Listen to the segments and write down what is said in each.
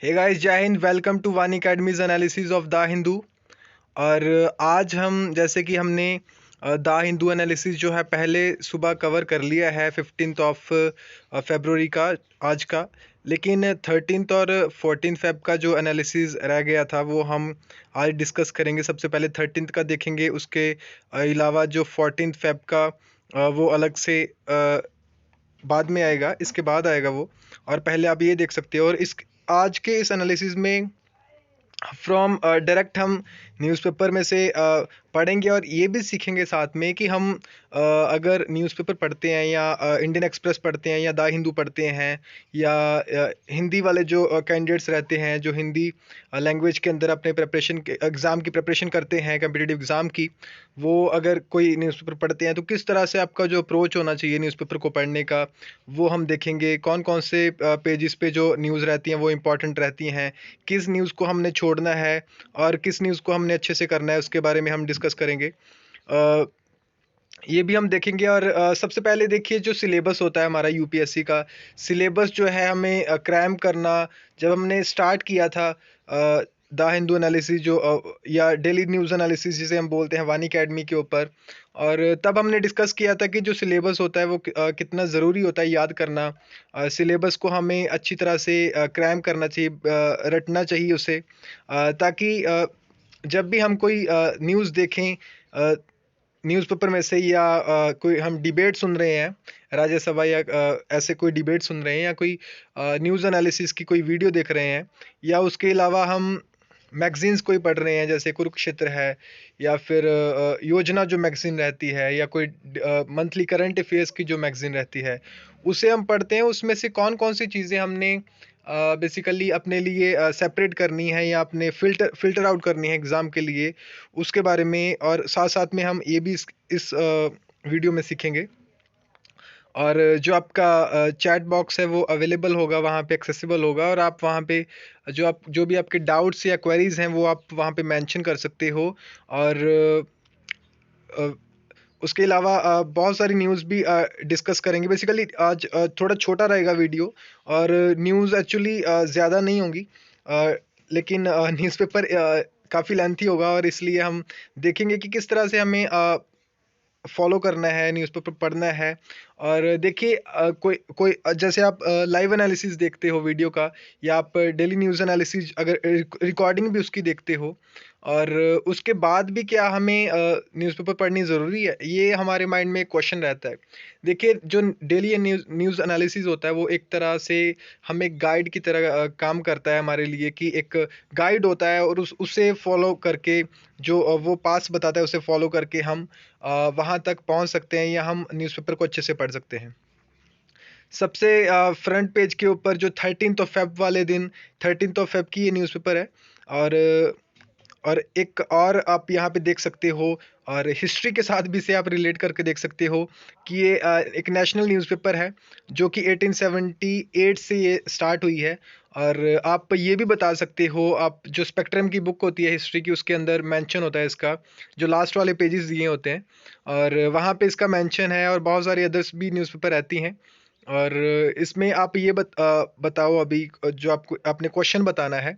Hey guys, जय Hind. Welcome to वानी academies analysis of the Hindu. और आज हम जैसे कि हमने द हिंदू एनालिसिस जो है पहले सुबह कवर कर लिया है 15 ऑफ फरवरी का आज का। लेकिन 13 और 14 फेब का जो एनालिसिस रह गया था वो हम आज डिस्कस करेंगे। सबसे पहले 13 का देखेंगे, उसके अलावा जो 14 फेब का वो अलग से बाद में आएगा, इसके बाद आएगा वो। और पहले आप ये देख सकते हो। और इस आज के इस एनालिसिस में फ्रॉम डायरेक्ट हम न्यूज़पेपर में से पढ़ेंगे और ये भी सीखेंगे साथ में कि हम अगर न्यूज़पेपर पढ़ते हैं या इंडियन एक्सप्रेस पढ़ते हैं या द हिंदू पढ़ते हैं या हिंदी वाले जो कैंडिडेट्स रहते हैं जो हिंदी लैंग्वेज के अंदर अपने प्रिपरेशन के एग्ज़ाम की प्रिपरेशन करते हैं, कम्पिटिटिव एग्ज़ाम की, वो अगर कोई न्यूज़पेपर पढ़ते हैं तो किस तरह से आपका जो अप्रोच होना चाहिए न्यूज़पेपर को पढ़ने का, वो हम देखेंगे। कौन कौन से पेजेस पे जो न्यूज़ रहती हैं वो इम्पॉर्टेंट रहती हैं, किस न्यूज़ को हमने छोड़ना है और किस न्यूज़ को हमने अच्छे से करना है, उसके बारे में हम डिस्कस करेंगे। अ, ये भी हम देखेंगे। और सबसे पहले देखिए, जो सिलेबस होता है हमारा यूपीएससी का सिलेबस जो है हमें क्रैम करना। जब हमने स्टार्ट किया था द हिंदू एनालिसिस जो या डेली न्यूज़ एनालिसिस जिसे हम बोलते हैं वानी अकेडमी के ऊपर, और तब हमने डिस्कस किया था कि जो सिलेबस होता है वो कितना ज़रूरी होता है याद करना। सिलेबस को हमें अच्छी तरह से क्रैम करना चाहिए, रटना चाहिए उसे, ताकि जब भी हम कोई न्यूज़ देखें न्यूज़पेपर में से, या कोई हम डिबेट सुन रहे हैं राज्यसभा, या ऐसे कोई डिबेट सुन रहे हैं, या कोई न्यूज़ एनालिसिस की कोई वीडियो देख रहे हैं, या उसके अलावा हम मैगजीन्स कोई पढ़ रहे हैं जैसे कुरुक्षेत्र है, या फिर योजना जो मैगजीन रहती है, या कोई मंथली करंट अफेयर्स की जो मैगजीन रहती है, उसे हम पढ़ते हैं। उसमें से कौन कौन सी चीज़ें हमने बेसिकली अपने लिए सेपरेट करनी है या अपने फ़िल्टर आउट करनी है एग्ज़ाम के लिए, उसके बारे में और साथ-साथ में हम ये भी इस वीडियो में सीखेंगे। और जो आपका चैट बॉक्स है वो अवेलेबल होगा, वहाँ पे एक्सेसिबल होगा, और आप वहाँ पे जो भी आपके डाउट्स या क्वेरीज़ हैं वो आप वहाँ पे मेंशन कर सकते हो। और अ, उसके अलावा बहुत सारी न्यूज़ भी डिस्कस करेंगे। बेसिकली आज थोड़ा छोटा रहेगा वीडियो, और न्यूज़ एक्चुअली ज़्यादा नहीं होंगी, अ, लेकिन न्यूज़पेपर काफ़ी लेंथी होगा, और इसलिए हम देखेंगे कि किस तरह से हमें फॉलो करना है, न्यूज़पेपर पढ़ना है। और देखिए, कोई कोई जैसे आप लाइव एनालिसिस देखते हो वीडियो का, या आप डेली न्यूज़ एनालिसिस अगर रिकॉर्डिंग भी उसकी देखते हो, और उसके बाद भी क्या हमें न्यूज़पेपर पढ़नी ज़रूरी है? ये हमारे माइंड में एक क्वेश्चन रहता है। देखिए, जो डेली न्यूज़ न्यूज़ एनालिसिस होता है वो एक तरह से हमें गाइड की तरह काम करता है हमारे लिए, कि एक गाइड होता है, और उसे फॉलो करके जो वो पास बताता है उसे फॉलो करके हम वहाँ तक पहुँच सकते हैं, या हम न्यूज़पेपर को अच्छे से पढ़ सकते हैं। सबसे फ्रंट पेज के ऊपर जो 13th ऑफ फेब वाले दिन, 13th ऑफ फेब की ये न्यूज़पेपर है। और एक और आप यहाँ पे देख सकते हो, और हिस्ट्री के साथ भी इसे आप रिलेट करके देख सकते हो कि ये एक नेशनल न्यूज़पेपर है जो कि 1878 से ये स्टार्ट हुई है। और आप ये भी बता सकते हो, आप जो स्पेक्ट्रम की बुक होती है हिस्ट्री की, उसके अंदर मेंशन होता है इसका, जो लास्ट वाले पेजेस दिए होते हैं, और वहाँ पे इसका मेंशन है, और बहुत सारी अदर्स भी न्यूज़पेपर रहती हैं। और इसमें आप ये बताओ अभी, जो आपको आपने क्वेश्चन बताना है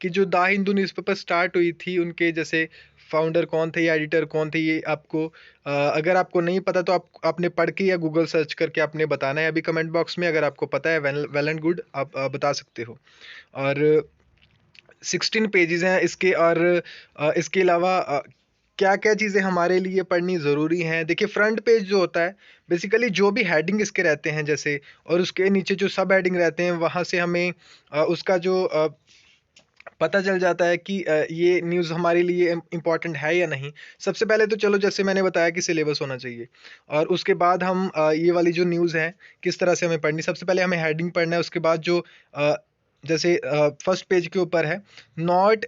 कि जो द हिंदू न्यूज़पेपर स्टार्ट हुई थी, उनके जैसे फाउंडर कौन थे या एडिटर कौन थे, ये आपको अगर आपको नहीं पता तो आपने पढ़ के या गूगल सर्च करके आपने बताना है अभी कमेंट बॉक्स में। अगर आपको पता है, वेल एंड गुड, आप बता सकते हो। और 16 पेजेस हैं इसके। और इसके अलावा क्या-क्या चीज़ें हमारे लिए पढ़नी ज़रूरी हैं। देखिए, फ्रंट पेज जो होता है, बेसिकली जो भी हेडिंग इसके रहते हैं जैसे, और उसके नीचे जो सब हेडिंग रहते हैं, वहाँ से हमें उसका जो पता चल जाता है कि ये न्यूज़ हमारे लिए इम्पोर्टेंट है या नहीं। सबसे पहले तो चलो, जैसे मैंने बताया कि सिलेबस होना चाहिए, और उसके बाद हम ये वाली जो न्यूज़ है किस तरह से हमें पढ़नी। सबसे पहले हमें हेडिंग पढ़ना है, उसके बाद जो जैसे फर्स्ट पेज के ऊपर है, not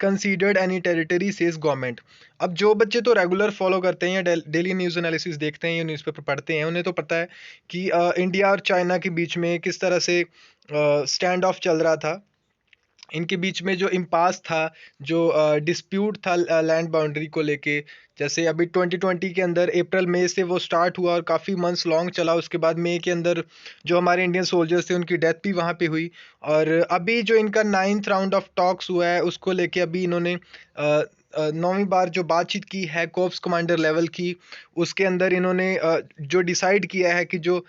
considered any territory says government. अब जो बच्चे तो रेगुलर फॉलो करते हैं या डेली न्यूज़ एनालिसिस देखते हैं या न्यूज़पेपर पढ़ते हैं, उन्हें तो पता है कि इंडिया और चाइना के बीच में किस तरह से स्टैंड ऑफ चल रहा था। इनके बीच में जो इम्पास था, जो डिस्प्यूट था लैंड बाउंड्री को लेके, जैसे अभी 2020 के अंदर अप्रैल मई से वो स्टार्ट हुआ और काफ़ी मंथ्स लॉन्ग चला। उसके बाद मई के अंदर जो हमारे इंडियन सोल्जर्स थे उनकी डेथ भी वहाँ पे हुई। और अभी जो इनका 9th राउंड ऑफ टॉक्स हुआ है उसको लेके अभी इन्होंने 9वीं बार जो बातचीत की है कोर्प्स कमांडर लेवल की, उसके अंदर इन्होंने जो डिसाइड किया है कि जो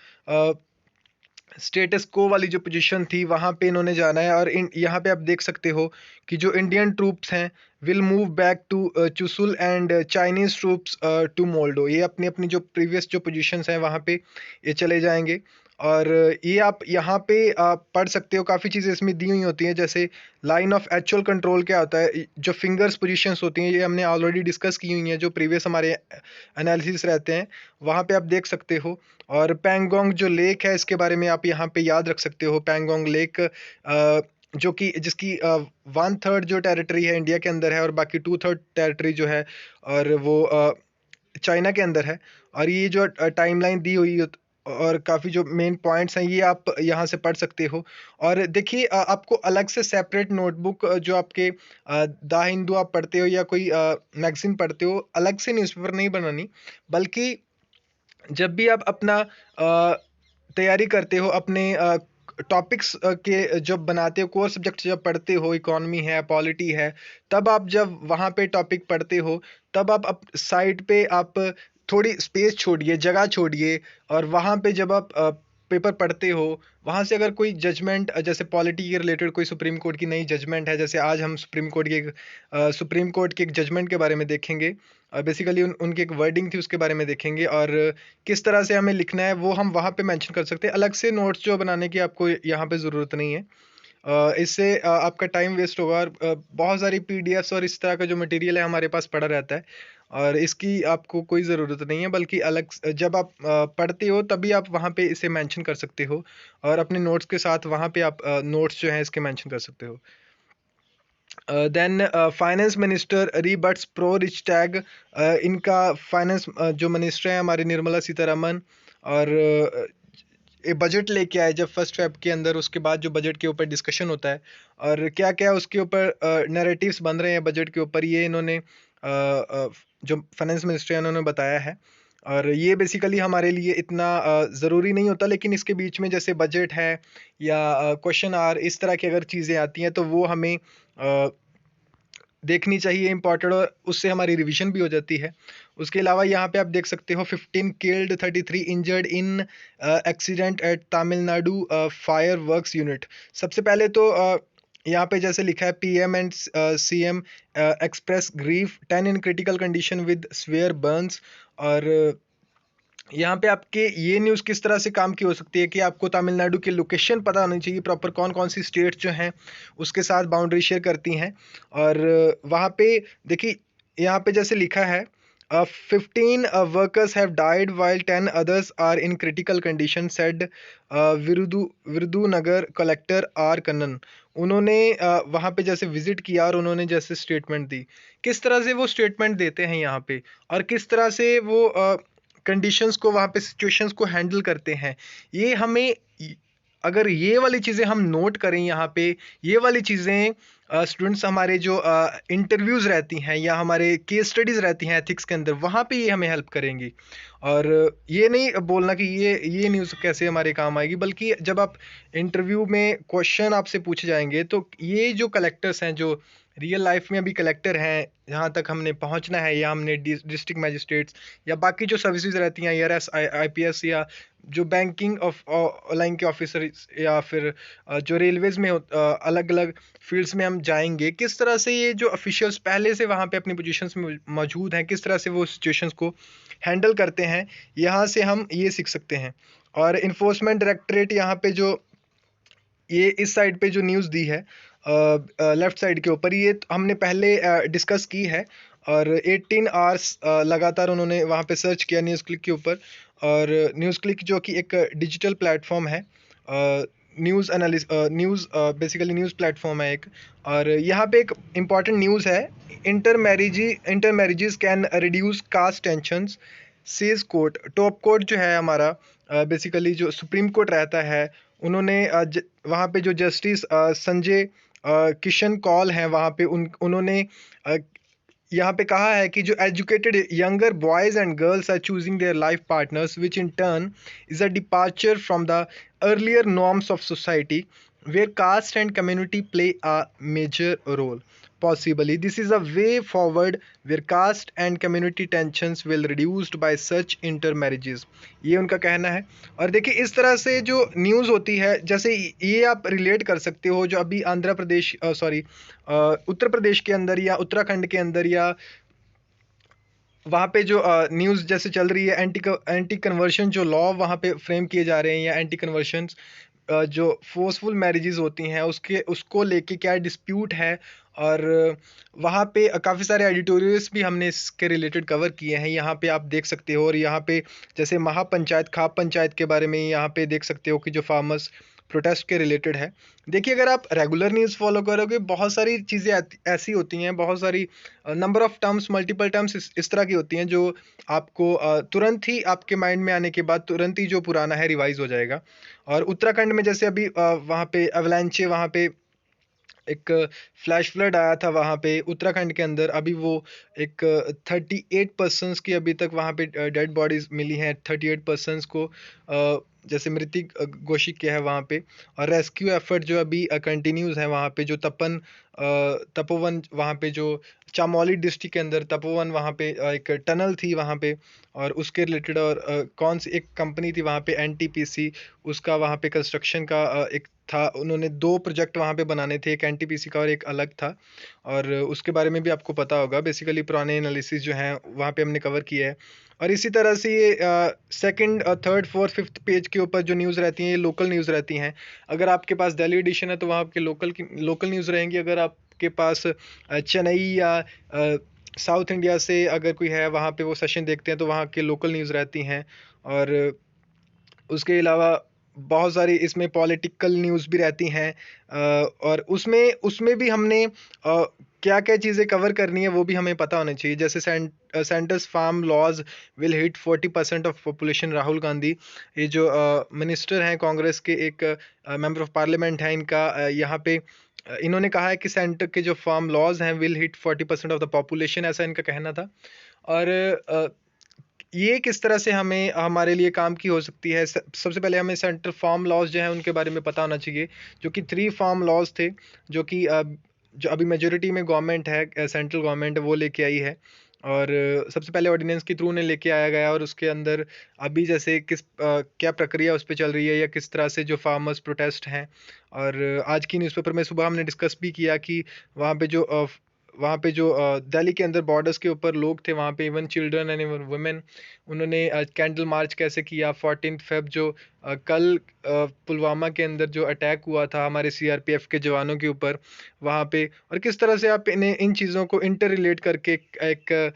स्टेटस को वाली जो पोजीशन थी वहां पे इन्होंने जाना है। और यहाँ पे आप देख सकते हो कि जो इंडियन ट्रूप्स हैं will move back to Chushul and Chinese troops to Moldo. ये अपनी अपनी जो प्रीवियस जो पोजीशंस हैं वहां पे ये चले जाएंगे। और ये आप यहाँ पे पढ़ सकते हो, काफ़ी चीज़ें इसमें दी हुई होती हैं, जैसे लाइन ऑफ एक्चुअल कंट्रोल क्या होता है, जो फिंगर्स पोजीशंस होती हैं ये हमने ऑलरेडी डिस्कस की हुई हैं जो प्रीवियस हमारे एनालिसिस रहते हैं, वहाँ पे आप देख सकते हो। और पैंगोंग जो लेक है इसके बारे में आप यहाँ पे याद रख सकते हो। पैंगोंग लेक जो कि जिसकी 1/3 जो टेरिटरी है इंडिया के अंदर है और बाकी 2/3 टेरिटरी जो है और वो चाइना के अंदर है। और ये जो टाइमलाइन दी हुई और काफ़ी जो मेन पॉइंट्स हैं ये आप यहाँ से पढ़ सकते हो। और देखिए आपको अलग से सेपरेट नोटबुक जो आपके द हिंदू आप पढ़ते हो या कोई मैगजीन पढ़ते हो, अलग से न्यूज़पेपर नहीं बनानी, बल्कि जब भी आप अपना तैयारी करते हो अपने टॉपिक्स के जब बनाते हो, कोर सब्जेक्ट जब पढ़ते हो, इकोनॉमी है, पॉलिटी है, तब आप जब वहाँ पे टॉपिक पढ़ते हो तब आप साइड पे आप थोड़ी स्पेस छोड़िए, जगह छोड़िए। और वहाँ पे जब आप पेपर पढ़ते हो वहाँ से अगर कोई जजमेंट जैसे पॉलिटी के रिलेटेड कोई सुप्रीम कोर्ट की नई जजमेंट है, जैसे आज हम सुप्रीम कोर्ट के एक जजमेंट के बारे में देखेंगे। बेसिकली उनकी एक वर्डिंग थी उसके बारे में देखेंगे और किस तरह से हमें लिखना है वो हम वहाँ पे मेंशन कर सकते हैं। अलग से नोट्स जो बनाने की आपको यहाँ पे ज़रूरत नहीं है। इससे आपका टाइम वेस्ट होगा और बहुत सारी पीडीएफ्स और इस तरह का जो मटेरियल है हमारे पास पड़ा रहता है और इसकी आपको कोई ज़रूरत नहीं है, बल्कि जब आप पढ़ते हो तभी आप वहाँ पे इसे मेंशन कर सकते हो और अपने नोट्स के साथ वहाँ पे आप नोट्स जो हैं इसके मेंशन कर सकते हो। Then finance minister rebuts pro rich tag, इनका फाइनेंस जो मिनिस्टर है हमारी निर्मला सीतारमन, और ये बजट लेके आए जब 1 फेब के अंदर, उसके बाद जो बजट के ऊपर डिस्कशन होता है और क्या क्या उसके ऊपर नैरेटिव्स बन रहे हैं बजट के ऊपर, ये इन्होंने जो फाइनेंस मिनिस्टर है उन्होंने बताया है। और ये बेसिकली हमारे लिए इतना ज़रूरी नहीं होता, लेकिन इसके बीच में जैसे बजट है या क्वेश्चन आर इस तरह की अगर चीज़ें आती हैं तो वो हमें देखनी चाहिए इम्पोर्टेंट, और उससे हमारी रिवीजन भी हो जाती है। उसके अलावा यहाँ पे आप देख सकते हो 15 killed 33 injured in accident at Tamil Nadu fire works unit. सबसे पहले तो यहाँ पे जैसे लिखा है PM and CM express grief 10 in critical condition with severe burns. और यहाँ पे आपके ये न्यूज़ किस तरह से काम की हो सकती है कि आपको तमिलनाडु की लोकेशन पता होनी चाहिए प्रॉपर, कौन कौन सी स्टेट्स जो हैं उसके साथ बाउंड्री शेयर करती हैं। और वहाँ पे देखिए यहाँ पे जैसे लिखा है 15 workers have died while 10 others are in critical condition said Virudhunagar collector R Kannan. उन्होंने वहाँ पे जैसे विजिट किया और उन्होंने जैसे स्टेटमेंट दी, किस तरह से वो स्टेटमेंट देते हैं यहाँ पे और किस तरह से वो कंडीशंस को वहाँ पे सिचुएशंस को हैंडल करते हैं, ये हमें अगर ये वाली चीज़ें हम नोट करें यहाँ पे, ये वाली चीज़ें स्टूडेंट्स हमारे जो इंटरव्यूज़ रहती हैं या हमारे केस स्टडीज़ रहती हैं एथिक्स के अंदर, वहाँ पे ये हमें हेल्प करेंगी। और ये नहीं बोलना कि ये न्यूज़ कैसे हमारे काम आएगी, बल्कि जब आप इंटरव्यू में क्वेश्चन आपसे पूछे जाएंगे तो ये जो कलेक्टर्स हैं, जो रियल लाइफ में अभी कलेक्टर हैं, जहाँ तक हमने पहुँचना है, या हमने डिस्ट्रिक्ट मैजिस्ट्रेट्स या बाकी जो सर्विसेज रहती हैं IRS IPS या जो बैंकिंग ऑफ लाइन के ऑफिसर या फिर जो रेलवेज में अलग अलग फील्ड्स में हम जाएंगे, किस तरह से ये जो ऑफिशियल्स पहले से वहाँ पे अपनी पोजीशंस में मौजूद हैं, किस तरह से वो सिचुएशंस को हैंडल करते हैं, यहाँ से हम ये सीख सकते हैं। और इन्फोर्समेंट डायरेक्टरेट यहाँ पे जो ये इस साइड पे जो न्यूज़ दी है लेफ्ट साइड के ऊपर, ये हमने पहले डिस्कस की है। और 18 आवर्स लगातार उन्होंने वहाँ पे सर्च किया न्यूज़ क्लिक के ऊपर। और न्यूज़ क्लिक जो कि एक डिजिटल प्लेटफॉर्म है, न्यूज़ बेसिकली न्यूज़ प्लेटफॉर्म है एक। और यहाँ पे एक इम्पॉर्टेंट न्यूज़ है, inter marriages can reduce caste tensions says court. Top court जो है हमारा बेसिकली जो सुप्रीम कोर्ट रहता है उन्होंने वहाँ पे जो जस्टिस संजय किशन कौल हैं वहाँ पे उन्होंने यहाँ पे कहा है कि जो educated younger boys and girls are choosing their life partners which in turn is a departure from the earlier norms of society where caste and community play a major role. Possibly, this is a way forward where caste and community tensions will reduced by such intermarriages. ये उनका कहना है। और देखिए इस तरह से जो न्यूज़ होती है, जैसे ये आप रिलेट कर सकते हो जो अभी आंध्र प्रदेश उत्तर प्रदेश के अंदर या उत्तराखंड के अंदर या वहाँ पे जो न्यूज़ जैसे चल रही है, एंटी कन्वर्शन जो लॉ वहाँ पे फ्रेम किए जा रहे हैं, या एंटी कन्वर्शन जो फोर्सफुल मैरिजेस होती हैं उसको लेके क्या डिस्प्यूट है। और वहाँ पे काफ़ी सारे एडिटोरियल्स भी हमने इसके रिलेटेड कवर किए हैं, यहाँ पे आप देख सकते हो। और यहाँ पे जैसे महापंचायत खाप पंचायत के बारे में यहाँ पे देख सकते हो कि जो फार्मर्स प्रोटेस्ट के रिलेटेड है। देखिए अगर आप रेगुलर न्यूज़ फॉलो करोगे, बहुत सारी चीज़ें ऐसी होती हैं, बहुत सारी number of terms, multiple terms इस तरह की होती हैं जो आपको तुरंत ही आपके माइंड में आने के बाद तुरंत ही जो पुराना है रिवाइज हो जाएगा। और उत्तराखंड में जैसे अभी वहाँ पे अवलांचे, वहाँ पे एक फ्लैश फ्लड आया था वहाँ पे उत्तराखंड के अंदर। अभी वो एक 38 पर्सन्स की अभी तक वहाँ पे डेड बॉडीज मिली हैं। 38 पर्सन्स को जैसे मृतिक घोषित किया है वहाँ पे। और रेस्क्यू एफर्ट जो अभी कंटिन्यूज है वहाँ पे। जो तपोवन वहाँ पे जो चामोली डिस्ट्रिक्ट के अंदर तपोवन वहाँ पे एक टनल थी वहाँ पे, और उसके रिलेटेड। और कौन सी एक कंपनी थी वहाँ पे एनटीपीसी, उसका वहाँ पे कंस्ट्रक्शन का एक था। उन्होंने 2 प्रोजेक्ट वहाँ पे बनाने थे, एक एनटीपीसी का और एक अलग था। और उसके बारे में भी आपको पता होगा। बेसिकली पुराने एनालिसिस जो हैं वहाँ पे हमने कवर किया है। और इसी तरह से ये second, third, fourth, fifth page के ऊपर जो न्यूज़ रहती हैं ये लोकल न्यूज़ रहती हैं। अगर आपके पास दिल्ली एडिशन है तो वहाँ आपके लोकल न्यूज़ रहेंगी। अगर आपके पास चेन्नई या साउथ इंडिया से अगर कोई है वहाँ पे वो सेशन देखते हैं तो वहाँ के लोकल न्यूज़ रहती हैं। और उसके अलावा बहुत सारी इसमें पॉलिटिकल न्यूज़ भी रहती हैं। और उसमें उसमें भी हमने क्या क्या चीज़ें कवर करनी है वो भी हमें पता होना चाहिए। जैसे centre's farm laws will hit 40% of population, Rahul Gandhi, ये जो मिनिस्टर हैं कांग्रेस के, एक मेंबर ऑफ पार्लियामेंट हैं, इनका यहाँ पे इन्होंने कहा है कि सेंटर के जो फार्म लॉज हैं will hit 40% of the population, ऐसा इनका कहना था। और ये किस तरह से हमें हमारे लिए काम की हो सकती है। सबसे पहले हमें सेंट्रल फार्म लॉज जो हैं उनके बारे में पता होना चाहिए, जो कि 3 फार्म लॉज थे, जो कि जो अभी मेजोरिटी में गवर्नमेंट है, सेंट्रल गवर्नमेंट वो लेके आई है। और सबसे पहले ऑर्डिनेंस के थ्रू ने लेके आया गया। और उसके अंदर अभी जैसे क्या प्रक्रिया उस पर चल रही है या किस तरह से जो फार्मर्स प्रोटेस्ट हैं। और आज की न्यूज़पेपर में सुबह हमने डिस्कस भी किया कि वहाँ पे जो दिल्ली के अंदर बॉर्डर्स के ऊपर लोग थे, वहाँ पे even children and even women, उन्होंने कैंडल मार्च कैसे किया 14 फेब जो कल पुलवामा के अंदर जो अटैक हुआ था हमारे सीआरपीएफ के जवानों के ऊपर वहाँ पे। और किस तरह से आप इन चीज़ों को इंटर रिलेट करके एक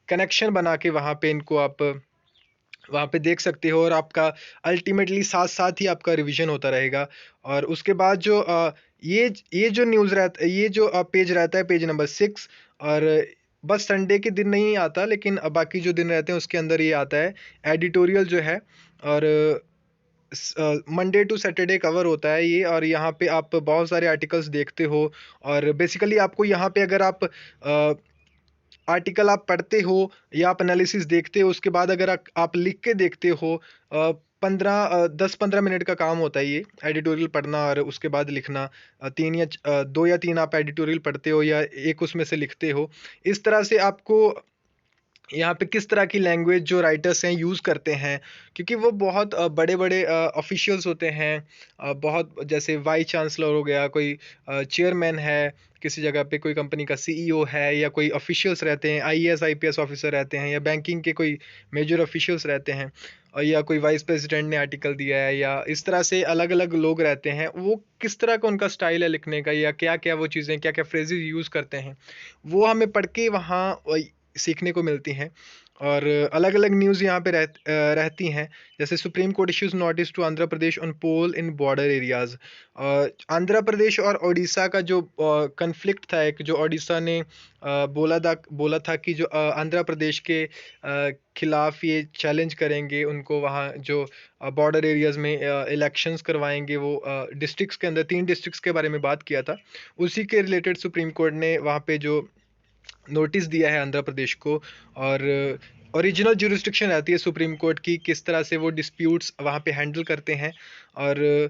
कनेक्शन बना के वहाँ पे इनको आप वहाँ पे देख सकते हो। और आपका अल्टीमेटली साथ साथ ही आपका रिवीजन होता रहेगा। और उसके बाद जो ये जो न्यूज़ रहता, ये जो पेज रहता है, पेज नंबर 6। और बस संडे के दिन नहीं आता, लेकिन बाकी जो दिन रहते हैं उसके अंदर ये आता है एडिटोरियल जो है। और मंडे टू सैटरडे कवर होता है ये। और यहाँ पे आप बहुत सारे आर्टिकल्स देखते हो। और बेसिकली आपको यहाँ पे अगर आप आर्टिकल आप पढ़ते हो या आप एनालिसिस देखते हो, उसके बाद अगर आप लिख के देखते हो, 10-15 मिनट का काम होता है ये एडिटोरियल पढ़ना और उसके बाद लिखना। 2 या 3 आप एडिटोरियल पढ़ते हो या एक उसमें से लिखते हो। इस तरह से आपको यहाँ पे किस तरह की लैंग्वेज जो राइटर्स हैं यूज़ करते हैं, क्योंकि वो बहुत बड़े बड़े ऑफिशियल्स होते हैं। बहुत जैसे वाइस चांसलर हो गया, कोई चेयरमैन है किसी जगह पे, कोई कंपनी का सीईओ है, या कोई ऑफिशियल्स रहते हैं, आईएएस आईपीएस ऑफिसर रहते हैं, या बैंकिंग के कोई मेजर ऑफिशियल्स रहते हैं, और या कोई वाइस प्रेसिडेंट ने आर्टिकल दिया है, या इस तरह से अलग अलग लोग रहते हैं। वो किस तरह का उनका स्टाइल है लिखने का, या क्या क्या वो चीज़ें, क्या क्या फ्रेजेस यूज़ करते हैं, वो हमें पढ़ के वहाँ सीखने को मिलती हैं और अलग अलग न्यूज़ यहाँ पे रहती हैं। जैसे Supreme Court issues notice to Andhra Pradesh on poll in border areas. Andhra Pradesh और ओडिशा का जो कन्फ्लिक्ट था, एक जो ओडिशा ने बोला था कि जो आंध्र प्रदेश के खिलाफ ये चैलेंज करेंगे, उनको वहाँ जो बॉर्डर एरियाज में इलेक्शंस करवाएंगे, वो डिस्ट्रिक्ट्स के अंदर 3 डिस्ट्रिक्ट्स के बारे में बात किया था। उसी के रिलेटेड सुप्रीम कोर्ट ने वहाँ पे जो नोटिस दिया है आंध्र प्रदेश को, और ओरिजिनल ज्यूरिसडिक्शन रहती है सुप्रीम कोर्ट की, किस तरह से वो डिस्प्यूट्स वहाँ पे हैंडल करते हैं। और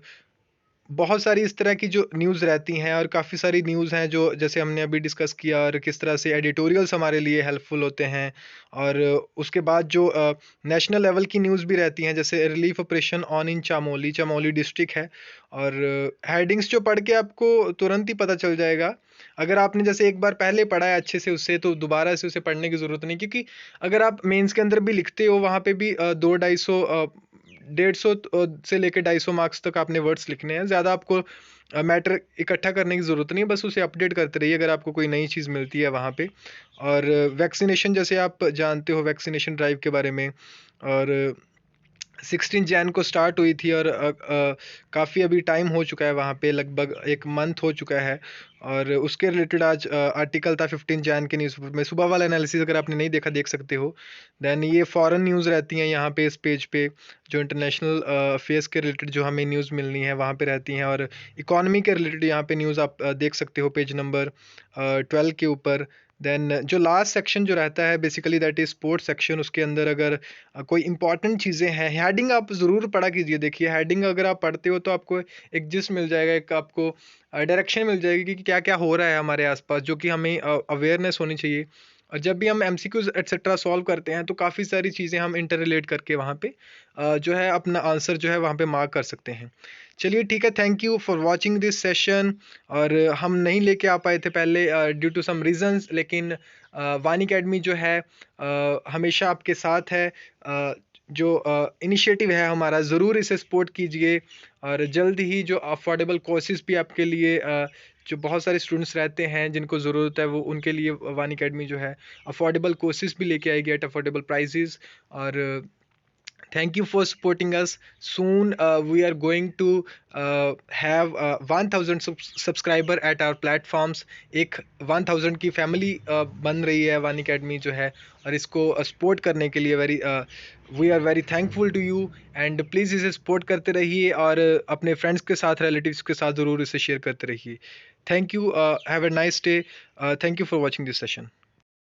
बहुत सारी इस तरह की जो न्यूज़ रहती हैं, और काफ़ी सारी न्यूज़ हैं जो जैसे हमने अभी डिस्कस किया, और किस तरह से एडिटोरियल्स हमारे लिए हेल्पफुल होते हैं। और उसके बाद जो नेशनल लेवल की न्यूज़ भी रहती हैं, जैसे relief operation on in Chamoli, Chamoli district है। और हेडिंग्स जो पढ़ के आपको तुरंत ही पता चल जाएगा। अगर आपने जैसे एक बार पहले पढ़ा है अच्छे से उससे, तो दोबारा से उसे पढ़ने की ज़रूरत नहीं, क्योंकि अगर आप मेंस के अंदर भी लिखते हो, वहाँ पे भी 200-250 150 से लेकर 250 मार्क्स तक आपने वर्ड्स लिखने हैं। ज़्यादा आपको मैटर इकट्ठा करने की ज़रूरत नहीं है, बस उसे अपडेट करते रहिए अगर आपको कोई नई चीज़ मिलती है वहाँ पे। और वैक्सीनेशन, जैसे आप जानते हो वैक्सीनेशन ड्राइव के बारे में, और 16 जैन को स्टार्ट हुई थी, और काफ़ी अभी टाइम हो चुका है वहाँ पे, लगभग 1 मंथ हो चुका है। और उसके रिलेटेड आज आर्टिकल था 15 जैन के न्यूज़पेपर में। सुबह वाला एनालिसिस अगर आपने नहीं देखा, देख सकते हो। देन ये फॉरेन न्यूज़ रहती हैं यहाँ पे, इस पेज पे जो इंटरनेशनल अफेयर्स के रिलेटेड जो हमें न्यूज़ मिलनी है वहाँ पे रहती हैं। और इकोनॉमी के रिलेटेड यहाँ पे न्यूज़ आप देख सकते हो पेज नंबर 12 के ऊपर। देन जो लास्ट सेक्शन जो रहता है basically that is sports section, उसके अंदर अगर कोई इंपॉर्टेंट चीज़ें हैं, हेडिंग आप ज़रूर पढ़ा कीजिए। देखिए हेडिंग अगर आप पढ़ते हो तो आपको एक जिस्ट मिल जाएगा, एक आपको डायरेक्शन मिल जाएगी कि क्या क्या हो रहा है हमारे आसपास, जो कि हमें अवेयरनेस होनी चाहिए। और जब भी हम एमसीक्यूज एटसेट्रा सॉल्व करते हैं, तो काफ़ी सारी चीज़ें हम इंटर रिलेट करके वहाँ पे जो है अपना आंसर जो है वहाँ पे मार्क कर सकते हैं। चलिए ठीक है, thank you for watching this session. और हम नहीं लेके आ पाए थे पहले ड्यू टू सम रीजंस, लेकिन वानी अकेडमी जो है हमेशा आपके साथ है। जो इनिशिएटिव है हमारा, ज़रूर इसे सपोर्ट कीजिए। और जल्द ही जो अफोर्डेबल कोर्सेज भी आपके लिए जो बहुत सारे स्टूडेंट्स रहते हैं जिनको ज़रूरत है, वो उनके लिए वानी अकेडमी जो है अफोर्डेबल कोर्सेज भी लेके आएगी एट अफोर्डेबल प्राइजेस। और thank you for supporting us. Soon we are going to have 1000 subscriber at our platforms. एक 1000 की फैमिली बन रही है वानी अकेडमी जो है, और इसको सपोर्ट करने के लिए we are very thankful to you. And please इसे सपोर्ट करते रहिए, और अपने फ्रेंड्स के साथ, रिलेटिव्स के साथ ज़रूर इसे शेयर करते रहिए। Thank you, have a nice day. Thank you for watching this session.